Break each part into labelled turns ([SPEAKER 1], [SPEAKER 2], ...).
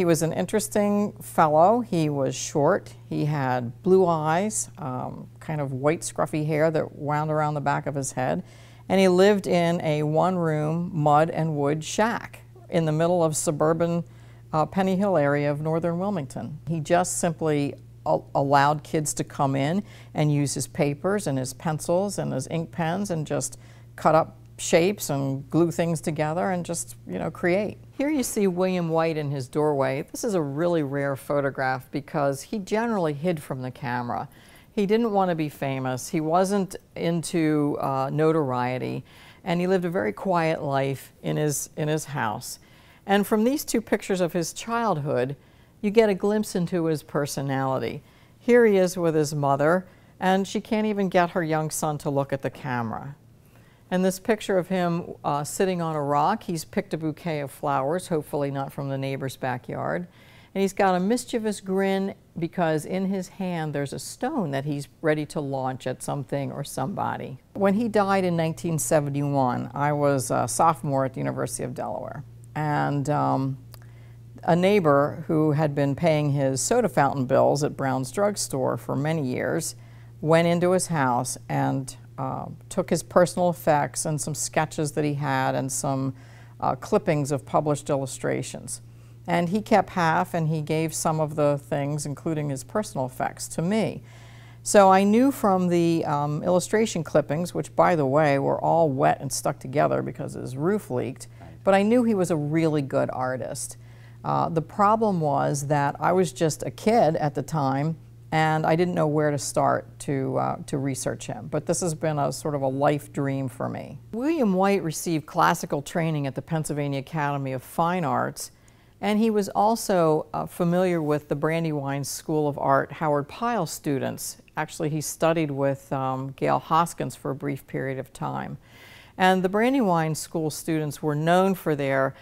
[SPEAKER 1] He was an interesting fellow. He was short. He had blue eyes, kind of white scruffy hair that wound around the back of his head. And he lived in a one-room mud and wood shack in the middle of suburban Penny Hill area of northern Wilmington. He just simply allowed kids to come in and use his papers and his pencils and his ink pens and just cut up shapes and glue things together and just, create. Here you see William White in his doorway. This is a really rare photograph because he generally hid from the camera. He didn't want to be famous. He wasn't into notoriety, and he lived a very quiet life in his house. And from these two pictures of his childhood, you get a glimpse into his personality. Here he is with his mother, and she can't even get her young son to look at the camera. And this picture of him sitting on a rock, he's picked a bouquet of flowers, hopefully not from the neighbor's backyard. And he's got a mischievous grin because in his hand there's a stone that he's ready to launch at something or somebody. When he died in 1971, I was a sophomore at the University of Delaware. And a neighbor who had been paying his soda fountain bills at Brown's drugstore for many years went into his house and took his personal effects and some sketches that he had and some clippings of published illustrations. And he kept half, and he gave some of the things, including his personal effects, to me. So I knew from the illustration clippings, which by the way were all wet and stuck together because his roof leaked, but I knew he was a really good artist. The problem was that I was just a kid at the time, and I didn't know where to start to research him. But this has been a sort of a life dream for me. William White received classical training at the Pennsylvania Academy of Fine Arts, and he was also familiar with the Brandywine School of Art Howard Pyle students. Actually, he studied with Gail Hoskins for a brief period of time. And the Brandywine School students were known for their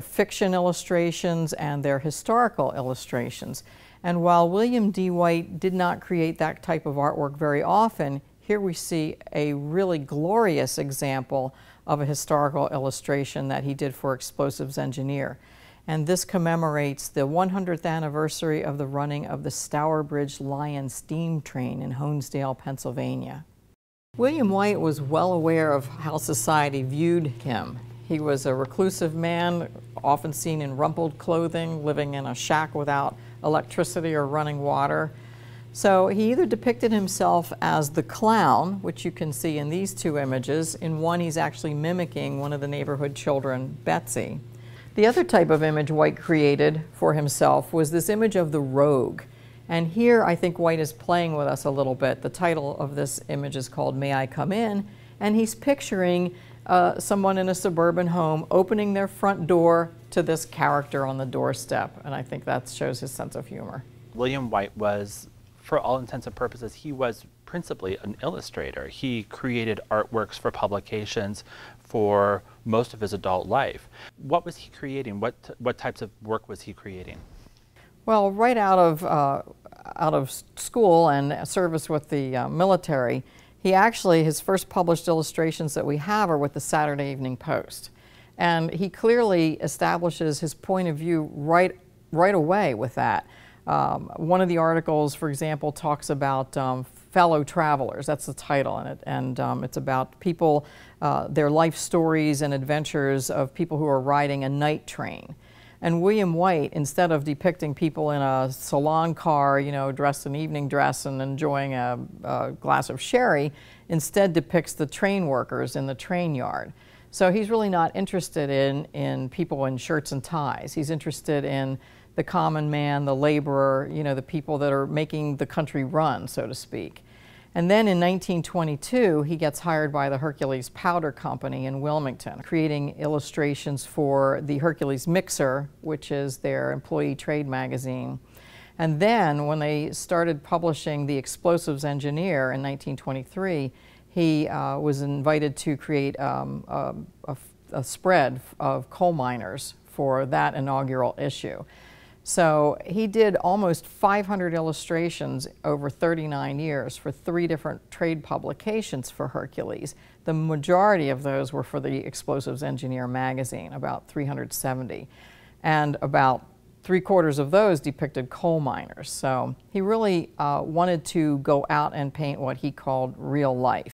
[SPEAKER 1] fiction illustrations and their historical illustrations. And while William D. White did not create that type of artwork very often, here we see a really glorious example of a historical illustration that he did for Explosives Engineer. And this commemorates the 100th anniversary of the running of the Stourbridge Lion steam train in Honesdale, Pennsylvania. William White was well aware of how society viewed him. He was a reclusive man, often seen in rumpled clothing, living in a shack without electricity or running water. So he either depicted himself as the clown, which you can see in these two images. In one, he's actually mimicking one of the neighborhood children, Betsy. The other type of image White created for himself was this image of the rogue. And here I think White is playing with us a little bit. The title of this image is called May I Come In? And he's picturing someone in a suburban home opening their front door to this character on the doorstep. And I think that shows his sense of humor.
[SPEAKER 2] William White was, for all intents and purposes, he was principally an illustrator. He created artworks for publications for most of his adult life. What was he creating? What types of work was he creating?
[SPEAKER 1] Well, right out of school and service with the military, he actually, his first published illustrations that we have are with the Saturday Evening Post. And he clearly establishes his point of view right away with that. One of the articles, for example, talks about fellow travelers. That's the title in it. And it's about people, their life stories and adventures of people who are riding a night train. And William White, instead of depicting people in a salon car, dressed in evening dress and enjoying a glass of sherry, instead depicts the train workers in the train yard. So he's really not interested in people in shirts and ties. He's interested in the common man, the laborer, the people that are making the country run, so to speak. And then in 1922, he gets hired by the Hercules Powder Company in Wilmington, creating illustrations for the Hercules Mixer, which is their employee trade magazine. And then when they started publishing the Explosives Engineer in 1923, he was invited to create a spread of coal miners for that inaugural issue. So he did almost 500 illustrations over 39 years for 3 different trade publications for Hercules. The majority of those were for the Explosives Engineer magazine, about 370. And about 3/4 of those depicted coal miners. So he really wanted to go out and paint what he called real life.